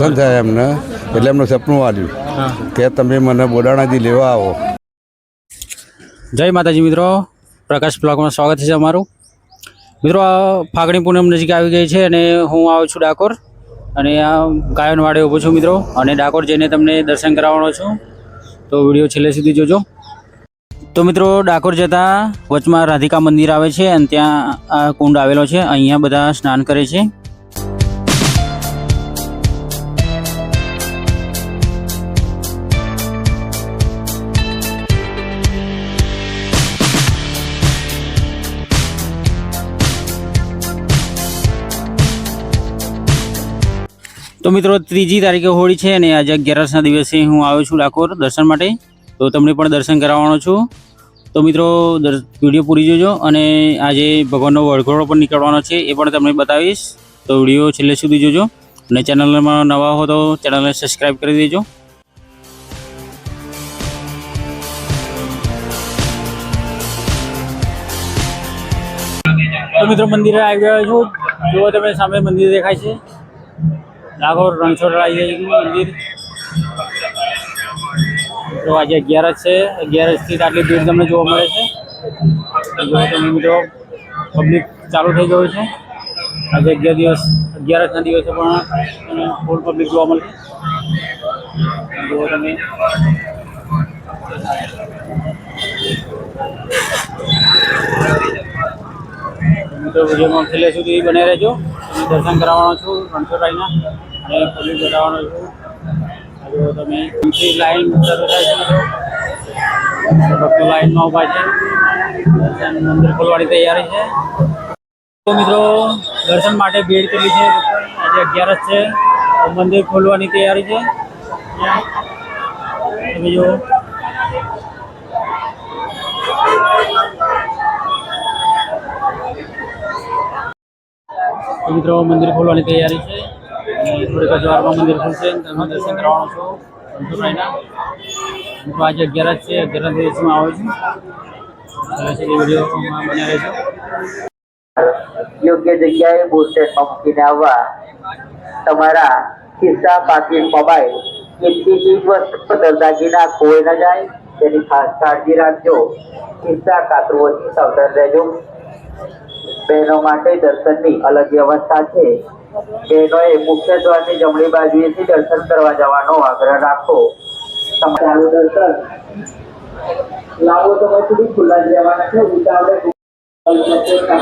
દર્શન થયા એમને, એટલે એમનું સપનું આવ્યું કે તમે મને બોડાણાથી લેવા આવો. જય માતાજી મિત્રો, પ્રકાશ બ્લોગમાં સ્વાગત છે અમારું. મિત્રો, ફાગણી પૂનમ નજીક આવી ગઈ છે અને હું આવું છું ડાકોર, અને આ ગાયનવાડે ઊભો છું મિત્રો, અને ડાકોર જઈને તમને દર્શન કરાવવાનો છું, તો વિડીયો છેલ્લે સુધી જોજો. તો મિત્રો, ડાકોર જતાં વચમાં રાધિકા મંદિર આવે છે અને ત્યાં આ કુંડ આવેલો છે, અહીંયા બધા સ્નાન કરે છે. તો મિત્રો, 3જી તારીખે હોળી છે અને આજે 11ના દિવસે હું આવ્યો છું ડાકોર દર્શન માટે, તો તમને પણ દર્શન કરાવવાનો છું. તો મિત્રો, વિડીયો પૂરી જોજો, અને આજે ભગવાનનો વળઘોડો પણ નીકળવાનો છે એ પણ તમને બતાવીશ, તો વિડીયો છેલ્લે સુધી જોજો. અને ચેનલમાં નવા હો તો ચેનલને સબસ્ક્રાઈબ કરી દેજો. તો મિત્રો, મંદિરે આવી ગયો છું. જુઓ તમે, સામે મંદિર દેખાય છે, ડાકોર રણછોડરાયજીનું મંદિર. તો આજે 11 છે, 11થી આટલી ભીડ તમને જોવા મળે છે. જો તમે મિત્રો, પબ્લિક ચાલુ થઈ ગયું છે. આજે 11ના દિવસે પણ ફૂલ પબ્લિક જોવા મળે છે. જુઓ તમે, મિત્રો વિડીયોમાં છેલ્લે સુધી બને રહેજો. દર્શન કરાવવાનો છું રણછોડરાયના, અને પબ્લિક બતાવવાનો છું. જો તમે લાઈન શરૂ થાય છે, ભક્તો લાઈનમાં ઊભા છે, મંદિર ખોલવાની તૈયારી છે. તો મિત્રો, દર્શન માટે ભીડ કેટલી છે, આજે 11 છે, મંદિર ખોલવાની તૈયારી છે. તમે જો, મિત્રો મંદિર ખોલવાની તૈયારી છે, અને થોડીક જ વારમાં મંદિર ખુલશે. તમે દર્શન કરવાનો છો રણછોડરાયના. મિત્રો આજે 11 છે, 11ના દિવસમાં આવું છું. વિડીયોમાં બને રહેજો. યોગ્ય જગ્યાએ બુસ્ટેટમાં મૂકીને આવવા. તમારા ખિસ્સા, પાકીટ, મોબાઈલ, કિંમતી ચીજ વસ્તુ, દાગીના ખોવાઈ ન જાય તેની ખાસ કાળજી રાખજો. ખિસ્સા કાતરુઓથી સાવધાન રહેજો. બહેનો માટે દર્શનની અલગ વ્યવસ્થા છે. બહેનોએ મુખ્ય દ્વારની જમણી બાજુએથી દર્શન કરવા જવાનો આગ્રહ રાખો. તમારું દર્શન લાવો તો સુધી ખુલ્લા જ રહેવાના છે.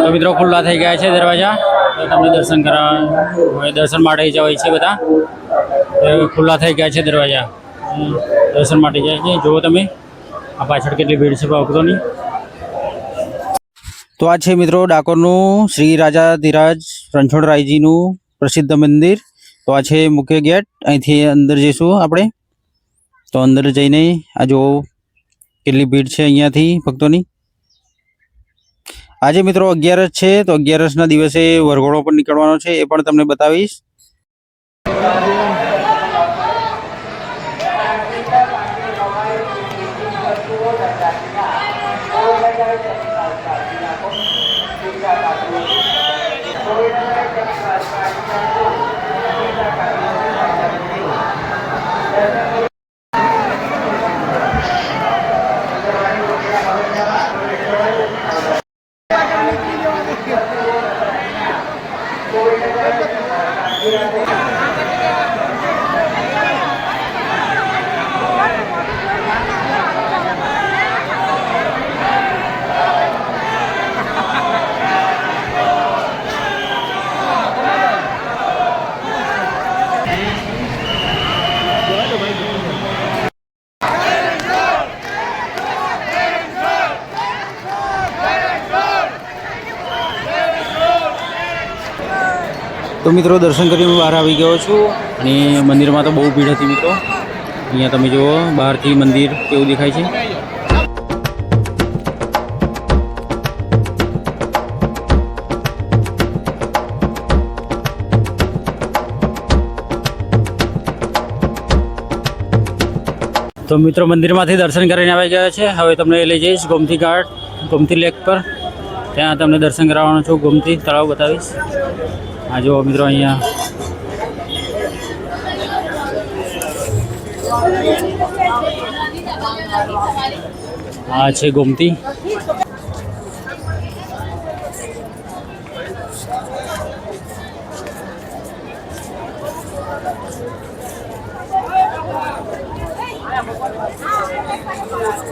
તો મિત્રો, ખુલ્લા થઈ ગયા છે દરવાજા, તો તમને દર્શન કરાવવા દર્શન માટે જવાય છે. બધા ખુલ્લા થઈ ગયા છે દરવાજા, દર્શન માટે જાય છે. જુઓ તમે, આ પાછળ કેટલી ભીડ છે ભક્તોની. તો આ છે મિત્રો ડાકોરનું શ્રી રાજાધિરાજ રણછોડરાયજીનું પ્રસિદ્ધ મંદિર. તો આ છે મુખ્ય ગેટ, અહીંથી અંદર જઈશું આપણે. તો અંદર જઈને આ જો કેટલી ભીડ છે અહીંયાથી ભક્તોની. આજે મિત્રો 11 છે, તો 11ના દિવસે વરઘોડો પણ નીકળવાનો છે, એ પણ તમને બતાવીશ. તો મિત્રો, દર્શન કરીને બહાર આવી ગયો છું, અને મંદિરમાં તો બહુ ભીડ હતી મિત્રો. અહીંયા તમે જુઓ, બહારથી મંદિર કેવું દેખાય છે. તો મિત્રો મંદિરમાંથી દર્શન કરીને આવી ગયા છે. હવે તમને લઈ જઈશ ગોમતી ઘાટ, ગોમતી લેક પર. ત્યાં તમને દર્શન કરાવવાનો છું, ગોમતી તળાવ બતાવીશ. આ જો મિત્રો અહીંયા આ છે ગોમતી.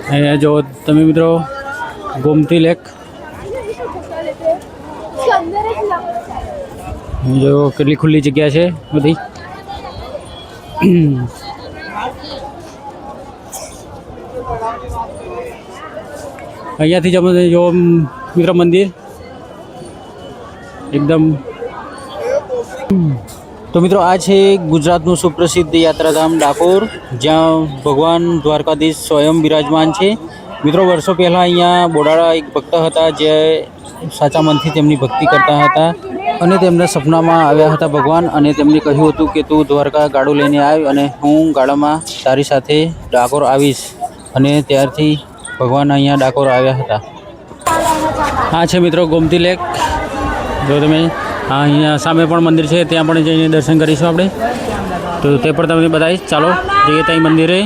અહીંયા જો તમે મિત્રો ગોમતી લેક જો કેટલી ખુલ્લી જગ્યા છે બધી. અહીંયાથી જ અમે જો મિત્ર મંદિર એકદમ. તો મિત્રો આ છે ગુજરાતનું સુપ્રસિદ્ધ યાત્રાધામ ડાકોર, જ્યાં ભગવાન દ્વારકાધીશ સ્વયં બિરાજમાન છે. મિત્રો વર્ષો પહેલાં અહીંયા બોડાળા એક ભક્ત હતા જે સાચા મનથી તેમની ભક્તિ કરતા હતા અને તેમના સપનામાં આવ્યા હતા ભગવાન, અને તેમને કહ્યું હતું કે તું દ્વારકા ગાડું લઈને આવ અને હું ગાડામાં તારી સાથે ડાકોર આવીશ. અને ત્યારથી ભગવાન અહીંયા ડાકોર આવ્યા હતા. આ છે મિત્રો ગોમતી લેક. જો તમે અહીંયા સામે પણ મંદિર છે, ત્યાં પણ જઈને દર્શન કરીશું આપણે. તો તે પણ તમને બતાવીશ. ચાલો જઈએ ત્યાં મંદિરે.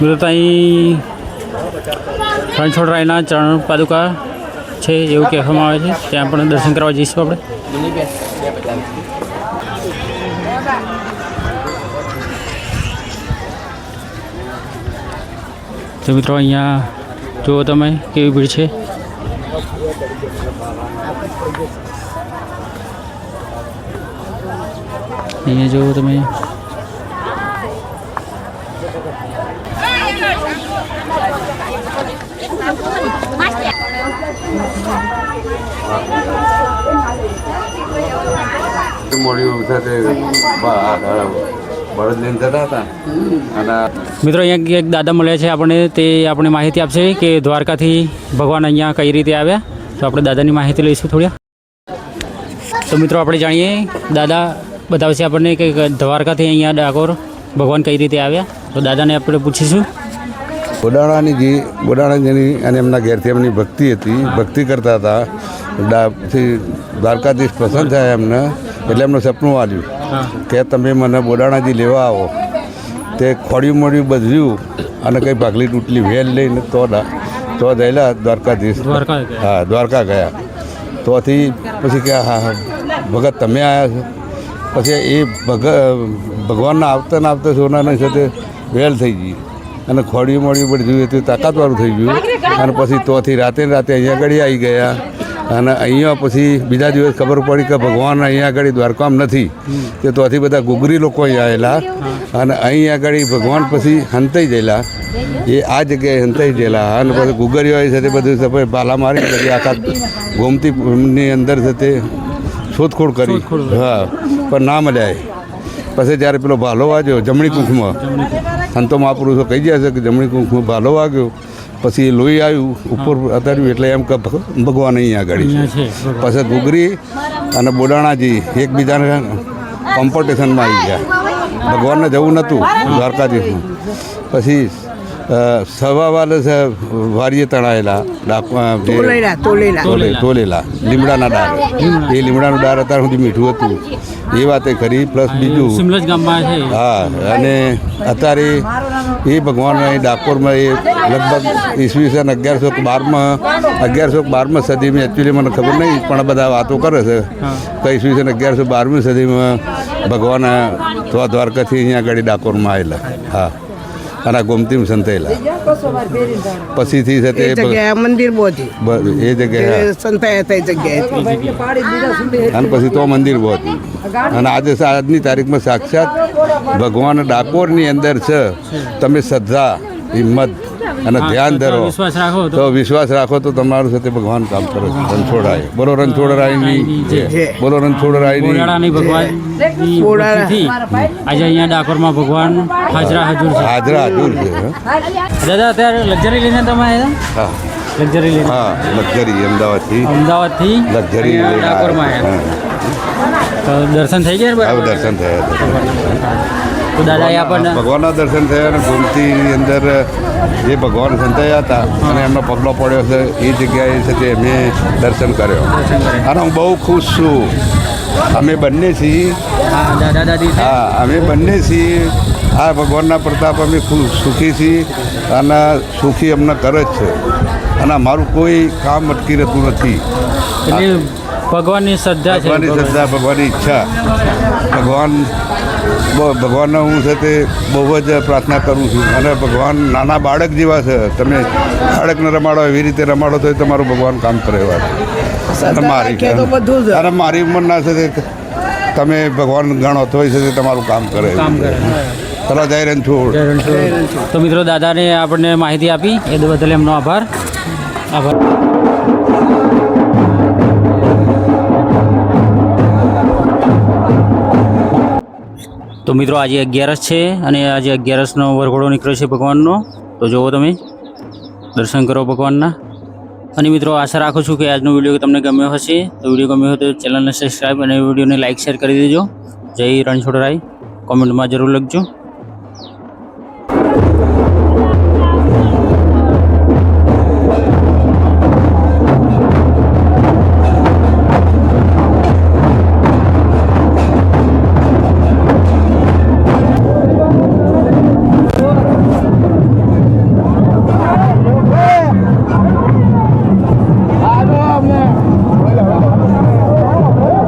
મિત્રો ત્યાં રણછોડરાયના ચરણ પાદુકા છે એવું કહેવામાં આવે છે, ત્યાં પણ દર્શન કરવા જઈશું આપણે. તો મિત્રો અહીંયા જુઓ તમે કેવી ભીડ છે. અહીંયા જુઓ તમે. મિત્રો અહીંયા એક દાદા મળ્યા છે આપણે, તે આપણે માહિતી આપશે કે દ્વારકાથી ભગવાન અહીંયા કઈ રીતે આવ્યા. તો આપણે દાદાની માહિતી લઈશું થોડી. તો મિત્રો આપણે જાણીએ, દાદા બતાવશે આપણને કે દ્વારકાથી અહીંયા ડાકોર ભગવાન કઈ રીતે આવ્યા. તો દાદાને આપણે પૂછીશું. બોડાણાજીની અને એમના ઘેરથી એમની ભક્તિ હતી, ભક્તિ કરતા હતા. દ્વારકાધીશ પસંદ થયા એમને, એટલે એમનું સપનું આવ્યું કે તમે મને બોડાણાજી લેવા આવો. તે ખોડિયું મોડિયું બધ્યું અને કંઈ ભાગલી તૂટલી વેલ લઈને તો ગયેલા દ્વારકાધીશ. હા, દ્વારકા ગયા. તોથી પછી કે હા ભગત તમે આવ્યા છો. પછી એ ભગવાનના આવતા સોનાની સાથે વેલ થઈ ગઈ અને ખોડિયું મોડિયું બધું હતું, તાકાતવાળું થઈ ગયું. અને પછી તોથી રાતે અહીંયા આગળ આવી ગયા. અને અહીંયા પછી બીજા દિવસ ખબર પડી કે ભગવાન અહીંયા આગળ દ્વારકામાં નથી, તે તોથી બધા ગુગરી લોકો અહીંયા આવેલા અને અહીં આગળ ભગવાન પછી હંતાઈ ગયેલા. એ આ જગ્યાએ હંતાઈ ગયેલા અને પછી ગુગરીઓ સાથે બધું સફાઈ પાલા મારી પછી આખા ગોમતીની અંદર સાથે શોધખોળ કરી. હા, પણ ના મળ્યા. પછી જ્યારે પેલો ભાલો વાગ્યો જમણી કુંખમાં, સંતો મહાપુરુષો કહી ગયા છે કે જમણી કુંખમાં ભાલો વાગ્યો, પછી લોહી આવ્યું ઉપર અતાર્યું, એટલે એમ કે ભગવાન અહીંયા આગળ છે. પછી ગુગરી અને બોડાણાજી એકબીજાને કોમ્પિટિશનમાં આવી ગયા. ભગવાનને જવું નહોતું દ્વારકાધીશનું. પછી સવાવાલે વારીએ તણાયેલા તોલેલા લીમડાના ડાર. એ લીમડાનું ડાર અત્યાર સુધી મીઠું હતું, એ વાતે ખરી. પ્લસ બીજું હા, અને અત્યારે એ ભગવાન ડાકોરમાં એ લગભગ ઈસવીસન 1112માં સદીમાં, એકચ્યુઅલી મને ખબર નહીં પણ બધા વાતો કરે છે કે ઈસવીસન 1112મી સદીમાં ભગવાન દ્વારકાથી અહીંયા આગળ ડાકોરમાં આવેલા. હા, અને ગોમતીમાં સંતાયેલા. પછીથી છે તે મંદિર એ જગ્યાએ અને પછી તો મંદિર બહુ. અને આજની તારીખમાં સાક્ષાત ભગવાન ડાકોરની અંદર છે. તમે શ્રદ્ધા, હિંમત અને ધ્યાન ધરો તો વિશ્વાસ રાખો તો તમારું સાથે ભગવાન કામ કરે છે. રણછોડરાય બોલો, રણછોડરાયની બોલો, રણછોડરાયની. આજે અહીંયા ડાકોરમાં ભગવાન હાજરા હજુર છે. દાદા અત્યારે લક્ઝરી લઈને તમે આવ્યા? હા, લક્ઝરી લઈને. હા, લક્ઝરી અમદાવાદથી લક્ઝરી ડાકોરમાં આવ્યા. તો દર્શન થઈ ગયા? હા, દર્શન થયા. તો દાદા આપણને ભગવાનના દર્શન થયા અને ગોમતીની અંદર જે ભગવાન સંતાયા હતા અને એમનો પગલો પડ્યો છે એ જગ્યાએ છે તે મેં દર્શન કર્યો અને હું બહુ ખુશ છું. અમે બંને છીએ. દાદા દાદી. હા, અમે બંને છીએ આ ભગવાનના પ્રતાપ અમે ખૂબ સુખી છીએ અને સુખી અમને કરે જ છે અને અમારું કોઈ કામ અટકી રહેતું નથી. એટલે ભગવાનની શ્રદ્ધા છે. ભગવાનની શ્રદ્ધા, ભગવાનની ઈચ્છા, ભગવાનને હું છે તે બહુ જ પ્રાર્થના કરું છું. અને ભગવાન નાના બાળક જેવા છે. તમે બાળકને રમાડો એવી રીતે રમાડો તો તમારું ભગવાન કામ કરે એવા છે. અને મારી ઉંમરના છે તે તમે ભગવાન ગણો તો છે તે તમારું કામ કરે. ચલો જય રણછોડ. તો મિત્રો દાદાને આપણને માહિતી આપી એ બદલ એમનો આભાર. તો મિત્રો આજે 11 છે અને આજે 11નો વરઘોડો નીકળ્યો છે ભગવાનનો. તો જુઓ તમે દર્શન કરો ભગવાનના. અને મિત્રો આશા રાખું છું કે આજનો વિડીયો તમને ગમ્યો હશે. તો વિડીયો ગમ્યો હોય તો ચેનલને સબસ્ક્રાઈબ અને વિડીયોને લાઇક શેર કરી દેજો. જય રણછોડરાય કોમેન્ટમાં જરૂર લખજો.